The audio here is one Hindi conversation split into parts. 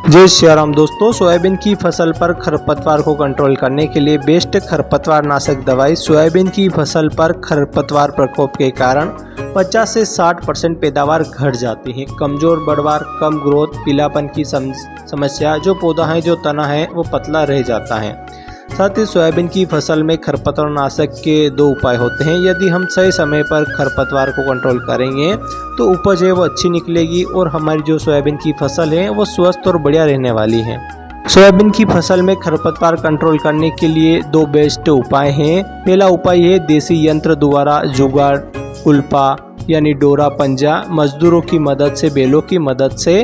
जय श्री राम दोस्तों, सोयाबीन की फसल पर खरपतवार को कंट्रोल करने के लिए बेस्ट खरपतवार नाशक दवाई। सोयाबीन की फसल पर खरपतवार प्रकोप के कारण 50 से 60% पैदावार घट जाती है। कमजोर बढ़वार, कम ग्रोथ, पीलापन की समस्या, जो पौधा है जो तना है वो पतला रह जाता है। साथ ही सोयाबीन की फसल में खरपतवार नाशक के 2 उपाय होते हैं। यदि हम सही समय पर खरपतवार को कंट्रोल करेंगे तो उपज है वो अच्छी निकलेगी और हमारी जो सोयाबीन की फसल है वो स्वस्थ और बढ़िया रहने वाली है। सोयाबीन की फसल में खरपतवार कंट्रोल करने के लिए 2 बेस्ट उपाय हैं। पहला उपाय है देसी यंत्र द्वारा जुगाड़, कुल्पा यानी डोरा पंजा, मजदूरों की मदद से, बैलों की मदद से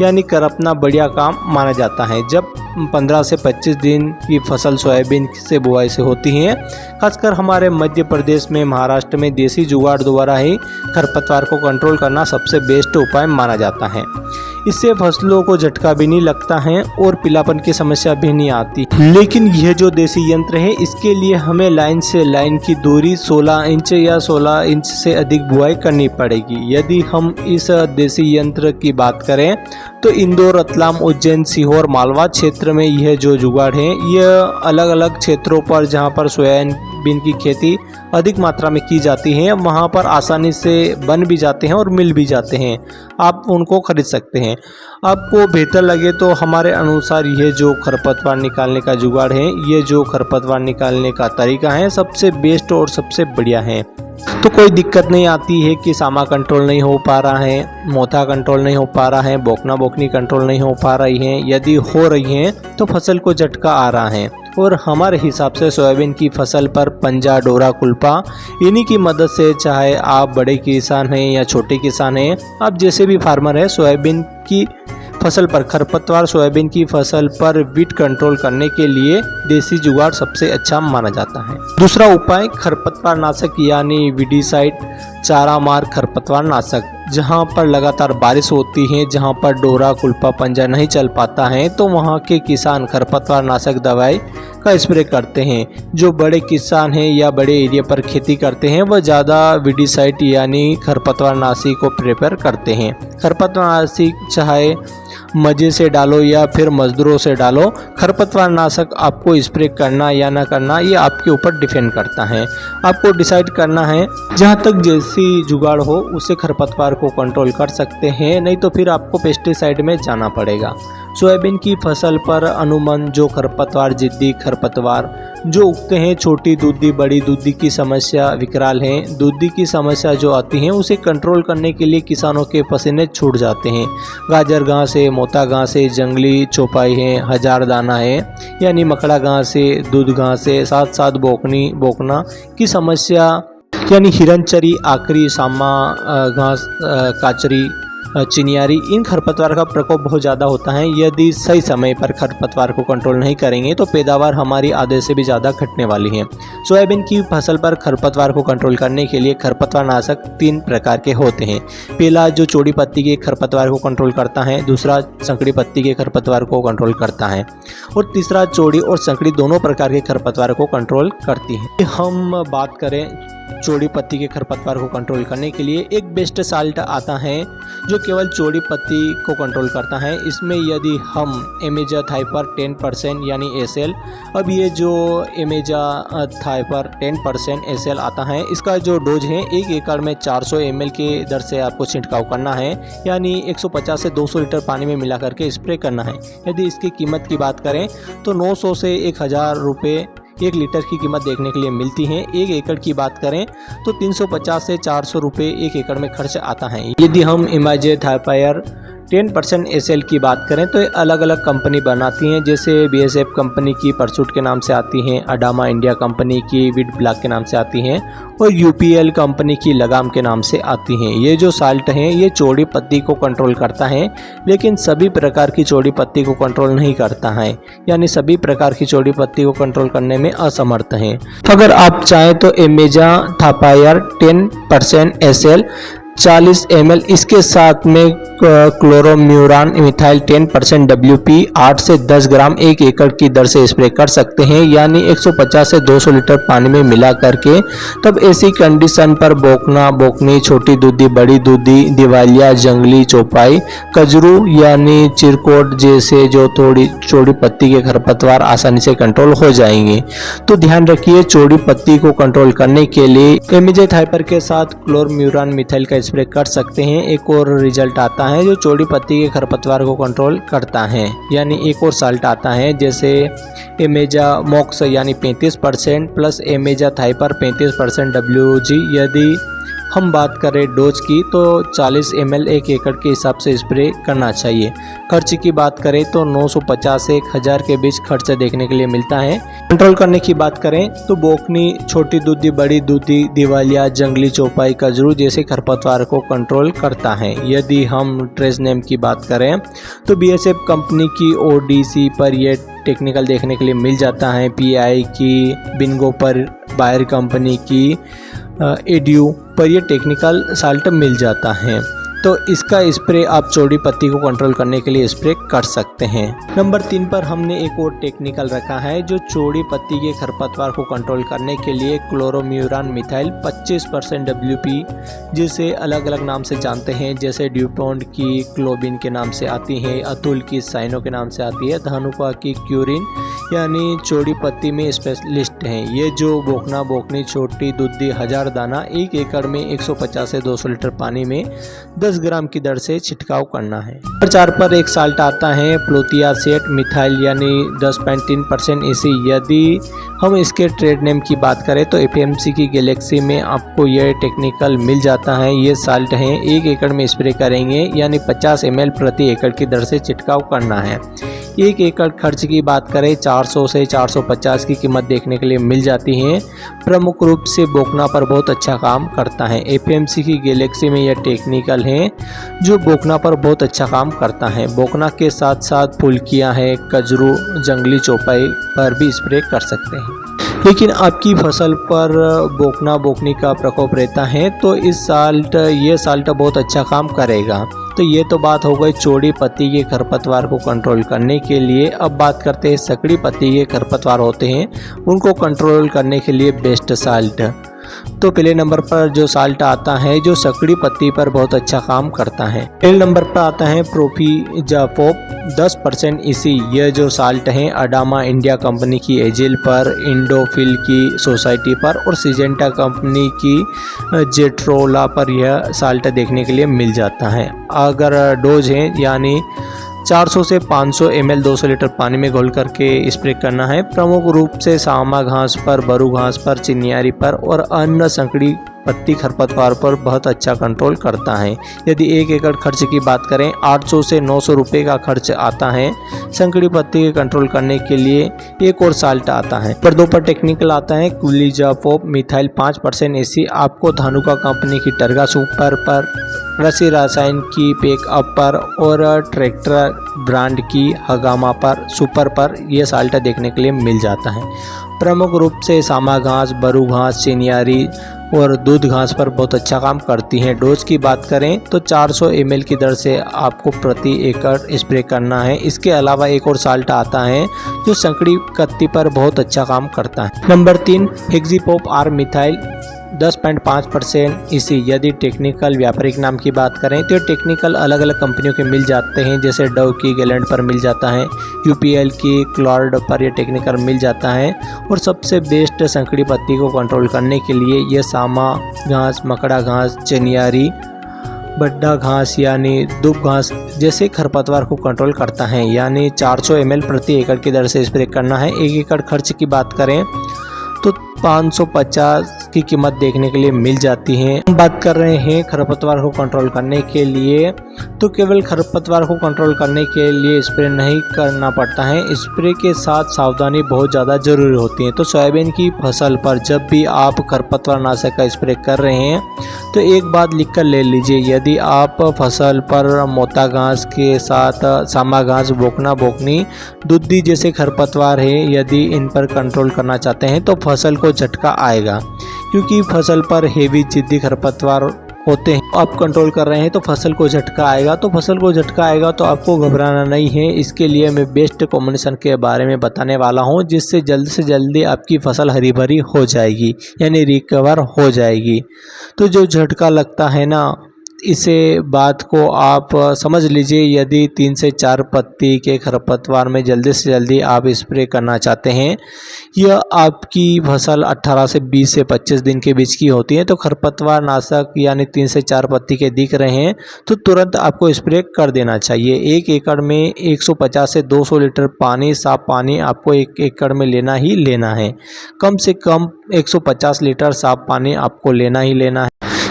यानी करपना बढ़िया काम माना जाता है। जब 15 से 25 दिन की फसल सोयाबीन से बुआई से होती है, खासकर हमारे मध्य प्रदेश में, महाराष्ट्र में देसी जुगाड़ द्वारा ही खरपतवार को कंट्रोल करना सबसे बेस्ट उपाय माना जाता है। इससे फसलों को झटका भी नहीं लगता है और पीलापन की समस्या भी नहीं आती। लेकिन यह जो देसी यंत्र है इसके लिए हमें लाइन से लाइन की दूरी 16 इंच या 16 इंच से अधिक बुआई करनी पड़ेगी। यदि हम इस देसी यंत्र की बात करें तो इंदौर, रतलाम, उज्जैन, सीहोर, मालवा क्षेत्र में यह जो जुगाड़ है यह अलग अलग क्षेत्रों पर जहां पर सोयाबीन की खेती अधिक मात्रा में की जाती है वहां पर आसानी से बन भी जाते हैं और मिल भी जाते हैं। आप उनको खरीद सकते हैं। आपको बेहतर लगे तो हमारे अनुसार यह जो खरपतवार निकालने का जुगाड़ है, ये जो खरपतवार निकालने का तरीका है सबसे बेस्ट और सबसे बढ़िया है। तो कोई दिक्कत नहीं आती है कि सामा कंट्रोल नहीं हो पा रहा है, मोथा कंट्रोल नहीं हो पा रहा है, बोकना बोकनी कंट्रोल नहीं हो पा रही है। यदि हो रही है तो फसल को झटका आ रहा है और हमारे हिसाब से सोयाबीन की फसल पर पंजा, डोरा, कुल्पा इन्हीं की मदद से, चाहे आप बड़े किसान हैं या छोटे किसान हैं, आप जैसे भी फार्मर हैं, सोयाबीन की फसल पर खरपतवार, सोयाबीन की फसल पर वीट कंट्रोल करने के लिए देसी जुगाड़ सबसे अच्छा माना जाता है। दूसरा उपाय खरपतवार नाशक यानी वीडीसाइड, चारा मार खरपतवार नाशक। जहां पर लगातार बारिश होती है, जहां पर डोरा, कुल्पा, पंजा नहीं चल पाता है तो वहां के किसान खरपतवार नाशक दवाई का स्प्रे करते हैं। जो बड़े किसान हैं या बड़े एरिया पर खेती करते हैं वह ज़्यादा वीडीसाइड यानी खरपतवार नाशी को प्रेफर करते हैं। खरपतवार नाशी चाहे मजे से डालो या फिर मजदूरों से डालो, खरपतवार नाशक आपको स्प्रे करना या ना करना ये आपके ऊपर डिपेंड करता है। आपको डिसाइड करना है, जहां तक जैसी जुगाड़ हो उससे खरपतवार को कंट्रोल कर सकते हैं, नहीं तो फिर आपको पेस्टिसाइड में जाना पड़ेगा। सोयाबीन की फसल पर अनुमान जो खरपतवार, जिद्दी खरपतवार जो उगते हैं, छोटी दूधी, बड़ी दूधी की समस्या विकराल है। दूधी की समस्या जो आती है उसे कंट्रोल करने के लिए किसानों के पसीने छूट जाते हैं। गाजर घास है, मोता घास है, जंगली चौपाई है, हजार दाना है यानी मकड़ा घास है, दूध घास है, साथ साथ बोकना की समस्या यानी हिरनचरी, आकरी, सामा घास, काचरी, चिनियारी, इन खरपतवार का प्रकोप बहुत ज़्यादा होता है। यदि सही समय पर खरपतवार को कंट्रोल नहीं करेंगे तो पैदावार हमारी आधे से भी ज़्यादा घटने वाली है। सोयाबीन की फसल पर खरपतवार को कंट्रोल करने के लिए खरपतवार नाशक 3 प्रकार के होते हैं। पहला जो चौड़ी पत्ती के खरपतवार को कंट्रोल करता है, दूसरा संकड़ी पत्ती के खरपतवार को कंट्रोल करता है और तीसरा चौड़ी और संकड़ी दोनों प्रकार के खरपतवार को कंट्रोल करती है। हम बात करें चौड़ी पत्ती के खरपतवार को कंट्रोल करने के लिए, एक बेस्ट साल्ट आता है जो केवल चौड़ी पत्ती को कंट्रोल करता है। इसमें यदि हम इमेजाथाइपर 10% यानी SL, अब ये जो इमेजाथाइपर 10% SL आता है, इसका जो डोज है 1 एकड़ में 400 ml के दर से आपको छिड़काव करना है, यानी 150 से 200 लीटर पानी में मिला करके स्प्रे करना है। यदि इसकी कीमत की बात करें तो 900 से 1000 रुपये 1 लीटर की कीमत देखने के लिए मिलती है। 1 एकड़ की बात करें तो 350 से 400 रुपये 1 एकड़ में खर्च आता है। यदि हम इमेजाथाइपर 10% SL की बात करें तो अलग अलग कंपनी बनाती हैं, जैसे BASF कंपनी की परसूट के नाम से आती हैं, अडामा इंडिया कंपनी की वीट ब्लैक के नाम से आती हैं और UPL कंपनी की लगाम के नाम से आती हैं। ये जो साल्ट हैं ये चौड़ी पत्ती को कंट्रोल करता है, लेकिन सभी प्रकार की चौड़ी पत्ती को कंट्रोल नहीं करता है, यानी सभी प्रकार की चौड़ी पत्ती को कंट्रोल करने में असमर्थ हैं। अगर आप चाहें तो इमेजाथाइपर 10% SL 40 ml। इसके साथ में क्लोरोम्यूरान मिथाइल 10% WP 8 से 10 ग्राम 1 एकड़ की दर से स्प्रे कर सकते हैं, यानी 150 से 200 लीटर पानी में मिला करके। तब ऐसी कंडीशन पर बोकना, बोकनी, छोटी दूधी, बड़ी दूधी, दिवालिया, जंगली चौपाई, कजरू यानी चिरकोट जैसे जो थोड़ी चौड़ी पत्ती के खरपतवार आसानी से कंट्रोल हो जाएंगे। तो ध्यान रखिए, चौड़ी पत्ती को कंट्रोल करने के लिए एमिज़ेथाइपर के साथ क्लोरोम्यूरान मिथाइल का स्प्रे कर सकते हैं। एक और रिजल्ट आता है जो चौड़ी पत्ती के खरपतवार को कंट्रोल करता है, यानी एक और साल्ट आता है जैसे एमेजामॉक्स यानी 35% प्लस एमिज़ेथाइपर 35% WG। यदि हम बात करें डोज की तो 40 ml 1 एकड़ के हिसाब से स्प्रे करना चाहिए। खर्च की बात करें तो 950 से 1000 के बीच खर्च देखने के लिए मिलता है। कंट्रोल करने की बात करें तो बोकनी, छोटी दूधी, बड़ी दूधी, दिवालिया, जंगली चौपाई, कजरू जैसे खरपतवार को कंट्रोल करता है। यदि हम ट्रेस नेम की बात करें तो BSF कंपनी की ODC पर यह टेक्निकल देखने के लिए मिल जाता है। PI की बिंगो पर बायर कंपनी की एड्यू पर यह टेक्निकल साल्ट मिल जाता है। तो इसका स्प्रे आप चौड़ी पत्ती को कंट्रोल करने के लिए स्प्रे कर सकते हैं। नंबर 3 पर हमने एक और टेक्निकल रखा है जो चौड़ी पत्ती के खरपतवार को कंट्रोल करने के लिए क्लोरोम्यूरान मिथाइल 25% WP, जिसे अलग अलग नाम से जानते हैं, जैसे ड्यूपॉन्ट की क्लोबिन के नाम से आती है, अतुल की साइनो के नाम से आती है, धानुका की क्यूरिन यानी चौड़ी पत्ती में स्पेशलिस्ट हैं। ये जो बोकना, बोकनी, छोटी दूधी 1000 दाना 1 एकड़ में 150 से 200 लीटर पानी में 10 ग्राम की दर से छिड़काव करना है। नंबर 4 पर एक साल्ट आता है प्रोथियासेट मिथाइल यानी 10.3% EC। यदि हम इसके ट्रेड नेम की बात करें तो FMC की गैलेक्सी में आपको यह टेक्निकल मिल जाता है। ये साल्ट है 1 एकड़ में स्प्रे करेंगे, यानी 50 ml प्रति एकड़ की दर से छिड़काव करना है। 1 एकड़ खर्च की बात करें 400 से 450 की कीमत देखने के लिए मिल जाती है। प्रमुख रूप से बोकना पर बहुत अच्छा काम करता है। FMC की गैलेक्सी में यह टेक्निकल है जो बोकना पर बहुत अच्छा काम करता है। बोकना के साथ साथ फुलकियां है, कजरू, जंगली चौपाई पर भी स्प्रे कर सकते हैं। लेकिन आपकी फसल पर बोकना, बोकनी का प्रकोप रहता है तो ये साल्ट बहुत अच्छा काम करेगा। तो ये तो बात हो गई चौड़ी पत्ती के खरपतवार को कंट्रोल करने के लिए। अब बात करते हैं सकड़ी पत्ती के खरपतवार होते हैं, उनको कंट्रोल करने के लिए बेस्ट साल्ट। तो पहले नंबर पर जो साल्ट आता है जो सकड़ी पत्ती पर बहुत अच्छा काम करता है। पहले नंबर पर आता है प्रोफीजाफोप 10% EC। यह जो साल्ट है अडामा इंडिया कंपनी की एजिल पर, इंडोफिल की सोसाइटी पर और सिजेंटा कंपनी की जेट्रोला पर यह साल्ट देखने के लिए मिल जाता है। अगर डोज है यानी 400 से 500 ml 200 लीटर पानी में घोल करके स्प्रे करना है। प्रमुख रूप से सामा घास पर, बरू घास पर, चिनियारी पर और अन्य संकड़ी पत्ती खरपतवार पर बहुत अच्छा कंट्रोल करता है। यदि 1 एकड़ खर्च की बात करें 800 से 900 रुपये का खर्च आता है। संकड़ी पत्ती के कंट्रोल करने के लिए एक और साल्ट आता है। पर 2 पर टेक्निकल आता है क्विलिजाफोप मिथाइल 5% EC। आपको धानुका कंपनी की टर्गा सुपर पर, रसी रसायन की पेक अप पर और ट्रैक्टर ब्रांड की हगामा पर, सुपर पर यह साल्ट देखने के लिए मिल जाता है। प्रमुख रूप से सामा घास, बरू घास, चिनियारी और दूध घास पर बहुत अच्छा काम करती हैं। डोज की बात करें तो 400 ml की दर से आपको प्रति एकड़ स्प्रे करना है। इसके अलावा एक और साल्ट आता है जो संकड़ी पत्ती पर बहुत अच्छा काम करता है। नंबर 3 हेक्सीपोप आर मिथाइल 10.5% EC। यदि टेक्निकल व्यापारिक नाम की बात करें तो टेक्निकल अलग अलग कंपनियों के मिल जाते हैं, जैसे डव की गैलेंट पर मिल जाता है, UPL की क्लॉर्ड पर यह टेक्निकल मिल जाता है। और सबसे बेस्ट संकड़ी पत्ती को कंट्रोल करने के लिए यह सामा घास, मकड़ा घास, चनियारी, बड्डा घास यानी दुब घास जैसे खरपतवार को कंट्रोल करता है, यानी 400 ml प्रति एकड़ की दर से स्प्रे करना है। 1 एकड़ खर्च की बात करें तो 550 की कीमत देखने के लिए मिल जाती है। हम बात कर रहे हैं खरपतवार को कंट्रोल करने के लिए, तो केवल खरपतवार को कंट्रोल करने के लिए स्प्रे नहीं करना पड़ता है, स्प्रे के साथ सावधानी बहुत ज़्यादा जरूरी होती है। तो सोयाबीन की फसल पर जब भी आप खरपतवार नाशक का स्प्रे कर रहे हैं तो एक बात लिख कर ले लीजिए, यदि आप फसल पर मोता घास के साथ सामा घास, बोकना, बोकनी, दुद्धी जैसे खरपतवार है, यदि इन पर कंट्रोल करना चाहते हैं तो फसल को झटका आएगा, क्योंकि फसल पर हेवी जिद्दी खरपतवार होते हैं, आप कंट्रोल कर रहे हैं तो फसल को झटका आएगा। तो फसल को झटका आएगा तो आपको घबराना नहीं है। इसके लिए मैं बेस्ट कॉम्बिनेशन के बारे में बताने वाला हूं, जिससे जल्द से जल्दी आपकी फसल हरी भरी हो जाएगी, यानी रिकवर हो जाएगी। तो जो झटका लगता है ना, इसे बात को आप समझ लीजिए। यदि 3 से 4 पत्ती के खरपतवार में जल्दी से जल्दी आप स्प्रे करना चाहते हैं, यह आपकी फसल 18 से 20 से 25 दिन के बीच की होती है, तो खरपतवार नाशक यानी 3 से 4 पत्ती के दिख रहे हैं तो तुरंत आपको स्प्रे कर देना चाहिए। 1 एकड़ में 150 से 200 लीटर पानी, साफ पानी आपको 1 एकड़ में लेना ही लेना है। कम से कम 150 लीटर साफ पानी आपको लेना ही लेना है।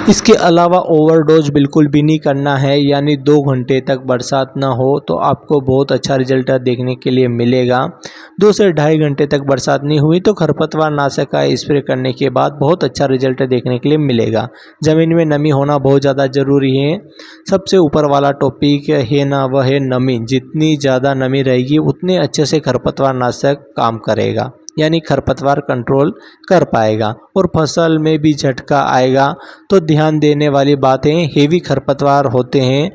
इसके अलावा ओवरडोज बिल्कुल भी नहीं करना है, यानी 2 घंटे तक बरसात ना हो तो आपको बहुत अच्छा रिजल्ट देखने के लिए मिलेगा। 2 से 2.5 घंटे तक बरसात नहीं हुई तो खरपतवार नाशक का स्प्रे करने के बाद बहुत अच्छा रिजल्ट देखने के लिए मिलेगा। ज़मीन में नमी होना बहुत ज़्यादा ज़रूरी है। सबसे ऊपर वाला टॉपिक है ना, वह है नमी। जितनी ज़्यादा नमी रहेगी उतने अच्छे से खरपतवार नाशक काम करेगा, यानी खरपतवार कंट्रोल कर पाएगा और फसल में भी झटका आएगा। तो ध्यान देने वाली बातें, हेवी खरपतवार होते हैं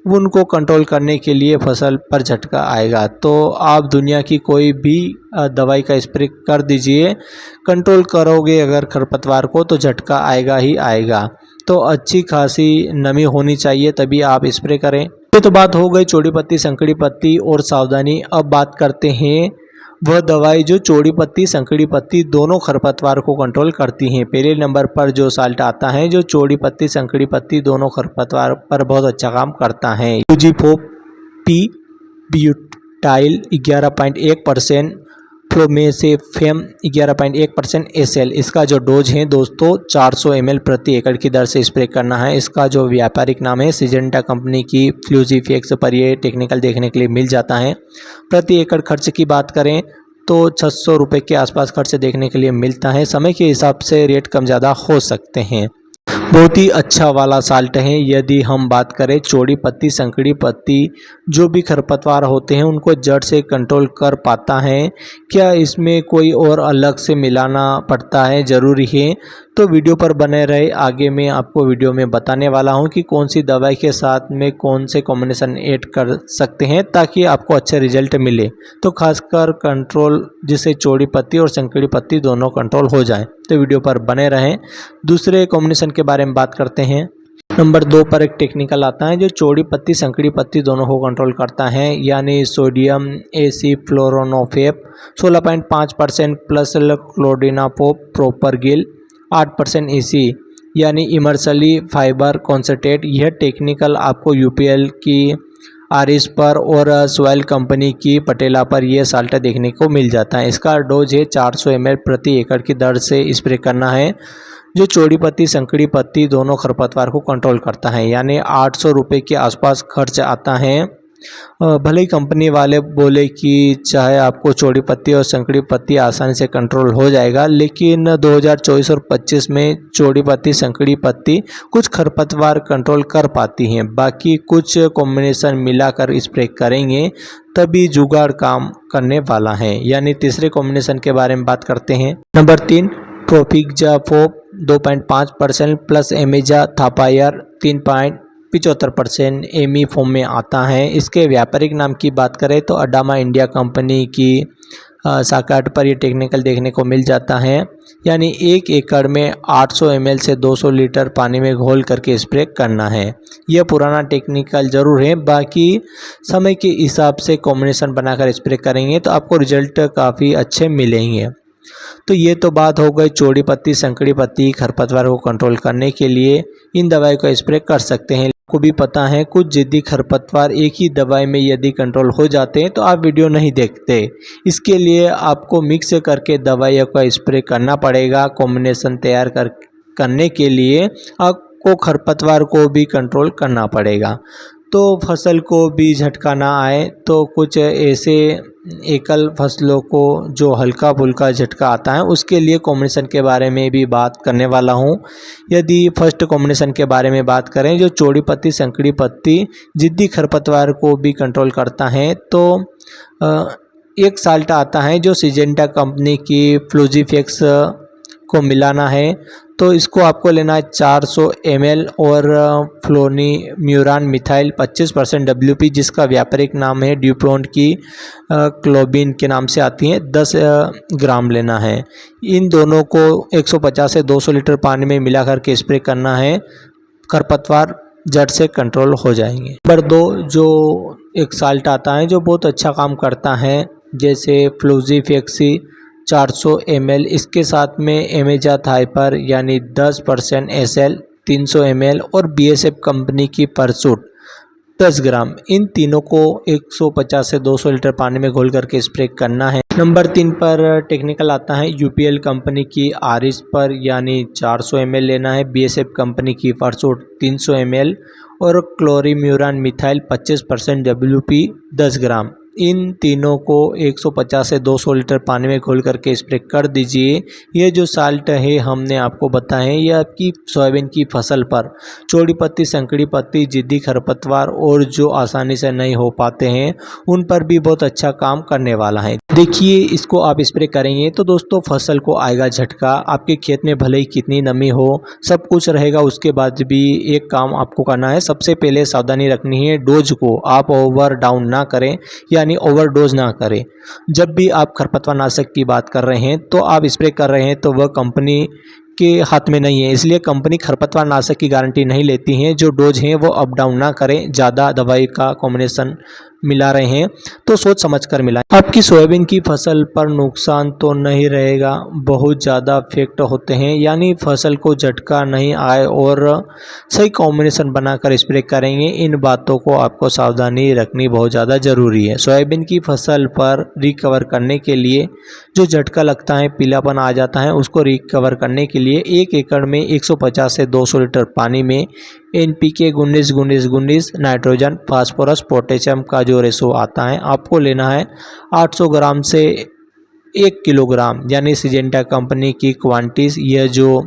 उनको कंट्रोल करने के लिए फसल पर झटका आएगा तो आप दुनिया की कोई भी दवाई का स्प्रे कर दीजिए, कंट्रोल करोगे अगर खरपतवार को तो झटका आएगा ही आएगा। तो अच्छी खासी नमी होनी चाहिए तभी आप स्प्रे करें। ये तो बात हो गई चौड़ी पत्ती, संकड़ी पत्ती और सावधानी। अब बात करते हैं वह दवाई जो चौड़ी पत्ती, संकड़ी पत्ती दोनों खरपतवार को कंट्रोल करती हैं। पहले नंबर पर जो साल्ट आता है जो चौड़ी पत्ती, संकड़ी पत्ती दोनों खरपतवार पर बहुत अच्छा काम करता है। यूजीफोप-पी ब्यूटाइल 11.1%, फ्लोमेसेफेम 11.1% SL। इसका जो डोज है दोस्तों 400 ml प्रति एकड़ की दर से स्प्रे करना है। इसका जो व्यापारिक नाम है सिजेंटा कंपनी की फ्लूजीफेक्स पर ये टेक्निकल देखने के लिए मिल जाता है। प्रति एकड़ खर्च की बात करें तो 600 रुपये के आसपास खर्च देखने के लिए मिलता है। समय के हिसाब से रेट कम ज़्यादा हो सकते हैं। बहुत ही अच्छा वाला साल्ट है। यदि हम बात करें चौड़ी पत्ती, संकड़ी पत्ती जो भी खरपतवार होते हैं उनको जड़ से कंट्रोल कर पाता है। क्या इसमें कोई और अलग से मिलाना पड़ता है, ज़रूरी है? तो वीडियो पर बने रहे, आगे मैं आपको वीडियो में बताने वाला हूं कि कौन सी दवाई के साथ में कौन से कॉम्बिनेशन ऐड कर सकते हैं ताकि आपको अच्छे रिजल्ट मिले। तो खासकर कंट्रोल जिससे चौड़ी पत्ती और संकड़ी पत्ती दोनों कंट्रोल हो जाए, तो वीडियो पर बने रहें। दूसरे कॉम्बिनेशन के बारे में बात करते हैं। नंबर 2 पर एक टेक्निकल आता है जो चौड़ी पत्ती, संकड़ी पत्ती दोनों को कंट्रोल करता है, यानी सोडियम एसिफ्लोरोनोफेप 16.5% प्लस क्लोडिनापोप प्रोपरगिल 8% EC, यानी इमर्सली फाइबर कॉन्सेंट्रेट। यह टेक्निकल आपको UPL की आरिस पर और सॉयल कंपनी की पटेला पर यह साल्ट देखने को मिल जाता है। इसका डोज है 400 ml प्रति एकड़ की दर से स्प्रे करना है, जो चौड़ी पत्ती, संकड़ी पत्ती दोनों खरपतवार को कंट्रोल करता है, यानी 800 रुपये के आसपास खर्च आता है। भले ही कंपनी वाले बोले कि चाहे आपको चौड़ी पत्ती और संकड़ी पत्ती आसानी से कंट्रोल हो जाएगा, लेकिन 2024 और 25 में चौड़ी पत्ती, संकड़ी पत्ती कुछ खरपतवार कंट्रोल कर पाती हैं। बाकी कुछ कॉम्बिनेशन मिलाकर स्प्रे करेंगे तभी जुगाड़ काम करने वाला है। यानी तीसरे कॉम्बिनेशन के बारे में बात करते हैं। नंबर 3 प्रोपिक्जाफोप 2.5% प्लस एमेजा थापायर 3.75% एमी फॉर्म में आता है। इसके व्यापारिक नाम की बात करें तो अडामा इंडिया कंपनी की साकाट पर ये टेक्निकल देखने को मिल जाता है, यानी 1 एकड़ में 800 ml से 200 लीटर पानी में घोल करके स्प्रे करना है। यह पुराना टेक्निकल ज़रूर है, बाकी समय के हिसाब से कॉम्बिनेशन बनाकर स्प्रे करेंगे तो आपको रिजल्ट काफ़ी अच्छे मिलेंगे। तो ये तो बात हो गई चौड़ी पत्ती, संकड़ी पत्ती खरपतवार को कंट्रोल करने के लिए इन दवाई का स्प्रे कर सकते हैं। आपको भी पता है कुछ जिद्दी खरपतवार एक ही दवाई में यदि कंट्रोल हो जाते हैं तो आप वीडियो नहीं देखते। इसके लिए आपको मिक्स करके दवाइयों का स्प्रे करना पड़ेगा। कॉम्बिनेशन तैयार करने के लिए आपको खरपतवार को भी कंट्रोल करना पड़ेगा, तो फसल को भी झटका ना आए। तो कुछ ऐसे एकल फसलों को जो हल्का फुल्का झटका आता है उसके लिए कॉम्बिनेशन के बारे में भी बात करने वाला हूं। यदि फर्स्ट कॉम्बिनेशन के बारे में बात करें जो चौड़ी पत्ती, संकड़ी पत्ती जिद्दी खरपतवार को भी कंट्रोल करता है, तो एक साल्ट आता है जो सिजेंटा कंपनी की फ्लूजीफेक्स को मिलाना है। तो इसको आपको लेना है 400 ml और फ्लोनीम्यूरान मिथाइल 25% WP, जिसका व्यापारिक नाम है ड्यूपोंट की क्लोबिन के नाम से आती है, 10 ग्राम लेना है। इन दोनों को 150 से 200 लीटर पानी में मिला करके स्प्रे करना है, खरपतवार जड़ से कंट्रोल हो जाएंगे। नंबर 2 जो एक साल्ट आता है जो बहुत अच्छा काम करता है, जैसे फ्लूजीफेक्सी 400 ml, इसके साथ में एमेजाथ हाइपर यानी 10% SL 300 ml और BSF कंपनी की परसूट 10 ग्राम, इन तीनों को 150 से 200 लीटर पानी में घोल करके स्प्रे करना है। नंबर 3 पर टेक्निकल आता है UPL कंपनी की आरिस पर यानी 400 ml लेना है, BSF कंपनी की परसूट 300 ml और क्लोरीम्यूरान मिथाइल 25% WP 10 ग्राम, इन तीनों को 150 से 200 लीटर पानी में घोल करके स्प्रे कर दीजिए। ये जो साल्ट है हमने आपको बताए, ये आपकी सोयाबीन की फसल पर चौड़ी पत्ती, संकड़ी पत्ती, जिद्दी खरपतवार और जो आसानी से नहीं हो पाते हैं उन पर भी बहुत अच्छा काम करने वाला है। देखिए इसको आप स्प्रे करेंगे तो दोस्तों फसल को आएगा झटका। आपके खेत में भले ही कितनी नमी हो, सब कुछ रहेगा, उसके बाद भी एक काम आपको करना है। सबसे पहले सावधानी रखनी है, डोज को आप ओवर डाउन ना करें यानी ओवरडोज ना करें। जब भी आप खरपतवार नाशक की बात कर रहे हैं तो आप स्प्रे कर रहे हैं तो वह कंपनी के हाथ में नहीं है, इसलिए कंपनी खरपतवार नाशक की गारंटी नहीं लेती है। जो डोज हैं वो अप डाउन ना करें, ज़्यादा दवाई का कॉम्बिनेशन मिला रहे हैं तो सोच समझ कर मिलाएं। आपकी सोयाबीन की फसल पर नुकसान तो नहीं रहेगा, बहुत ज़्यादा इफेक्ट होते हैं, यानी फसल को झटका नहीं आए और सही कॉम्बिनेशन बनाकर स्प्रे करेंगे। इन बातों को आपको सावधानी रखनी बहुत ज़्यादा ज़रूरी है। सोयाबीन की फसल पर रिकवर करने के लिए जो झटका लगता है, पीलापन आ जाता है, उसको रिकवर करने के लिए 1 एकड़ में 150 से 200 लीटर पानी में NPK 19-19-19 नाइट्रोजन, फास्फोरस, पोटेशियम का जो रेशो आता है आपको लेना है 800 ग्राम से 1 किलोग्राम, यानी सिजेंटा कंपनी की क्वांटिस। यह जो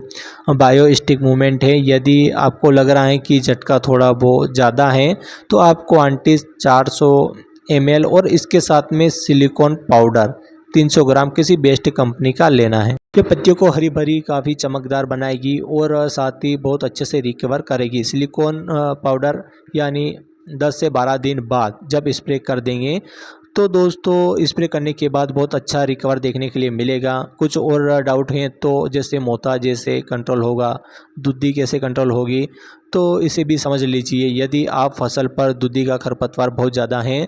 बायो स्टिक मूवमेंट है, यदि आपको लग रहा है कि झटका थोड़ा बहुत ज़्यादा है तो आप क्वांटिस 400 ml और इसके साथ में सिलिकॉन पाउडर 300 ग्राम किसी बेस्ट कंपनी का लेना है। ये पत्तियों को हरी भरी काफ़ी चमकदार बनाएगी और साथ ही बहुत अच्छे से रिकवर करेगी। सिलिकॉन पाउडर यानी 10 से 12 दिन बाद जब स्प्रे कर देंगे तो दोस्तों स्प्रे करने के बाद बहुत अच्छा रिकवर देखने के लिए मिलेगा। कुछ और डाउट हैं तो जैसे मोथा जैसे कंट्रोल होगा, दुद्धि कैसे कंट्रोल होगी, तो इसे भी समझ लीजिए। यदि आप फसल पर दुद्धि का खरपतवार बहुत ज़्यादा है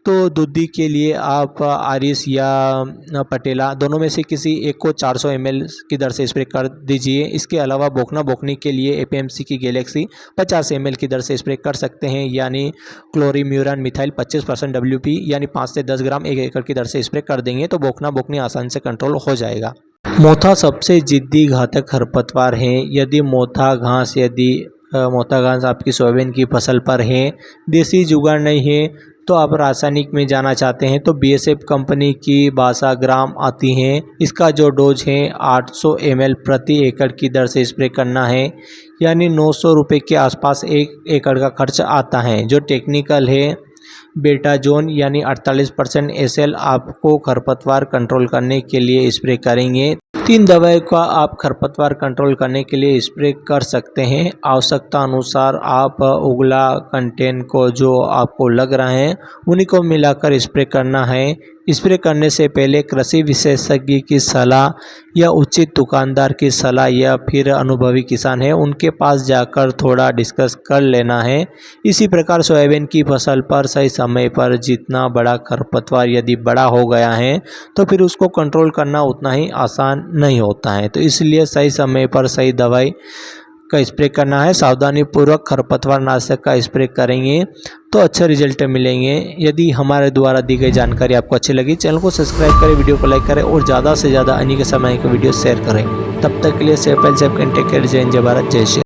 तो दुद्धि के लिए आप आरिस या पटेला दोनों में से किसी एक को 400 ml की दर से स्प्रे कर दीजिए। इसके अलावा बोकनी के लिए APMC की गैलेक्सी 50 ml की दर से स्प्रे कर सकते हैं, यानी क्लोरीम्यूरान मिथाइल 25% WP यानी 5 से 10 ग्राम 1 एकड़ की दर से स्प्रे कर देंगे तो बोकनी आसानी से कंट्रोल हो जाएगा। मोथा सबसे जिद्दी घातक खरपतवार है। यदि मोथा घास आपकी सोयाबीन की फसल पर है, देसी जुगाड़ नहीं है तो आप रासायनिक में जाना चाहते हैं तो BSF कंपनी की 12 ग्राम आती हैं। इसका जो डोज है 800 ml प्रति एकड़ की दर से स्प्रे करना है, यानी 900 रुपये के आसपास 1 एकड़ का खर्च आता है। जो टेक्निकल है बेटाजोन यानी 48% SL आपको खरपतवार कंट्रोल करने के लिए स्प्रे करेंगे। 3 दवाई का आप खरपतवार कंट्रोल करने के लिए स्प्रे कर सकते हैं। आवश्यकता अनुसार आप उगला कंटेंट को जो आपको लग रहा है उन्हीं को मिलाकर स्प्रे करना है। स्प्रे करने से पहले कृषि विशेषज्ञ की सलाह या उचित दुकानदार की सलाह या फिर अनुभवी किसान है उनके पास जाकर थोड़ा डिस्कस कर लेना है। इसी प्रकार सोयाबीन की फसल पर सही समय पर जितना बड़ा खरपतवार यदि बड़ा हो गया है तो फिर उसको कंट्रोल करना उतना ही आसान नहीं होता है, तो इसलिए सही समय पर सही दवाई का स्प्रे करना है। सावधानी पूर्वक खरपतवार नाशक का स्प्रे करेंगे तो अच्छे रिजल्ट मिलेंगे। यदि हमारे द्वारा दी गई जानकारी आपको अच्छी लगी, चैनल को सब्सक्राइब करें, वीडियो को लाइक करें और ज़्यादा से ज़्यादा अन्य के समय को वीडियो शेयर करें। तब तक के लिए safe and safe take care. जय हिंद, जय भारत, जय श्री।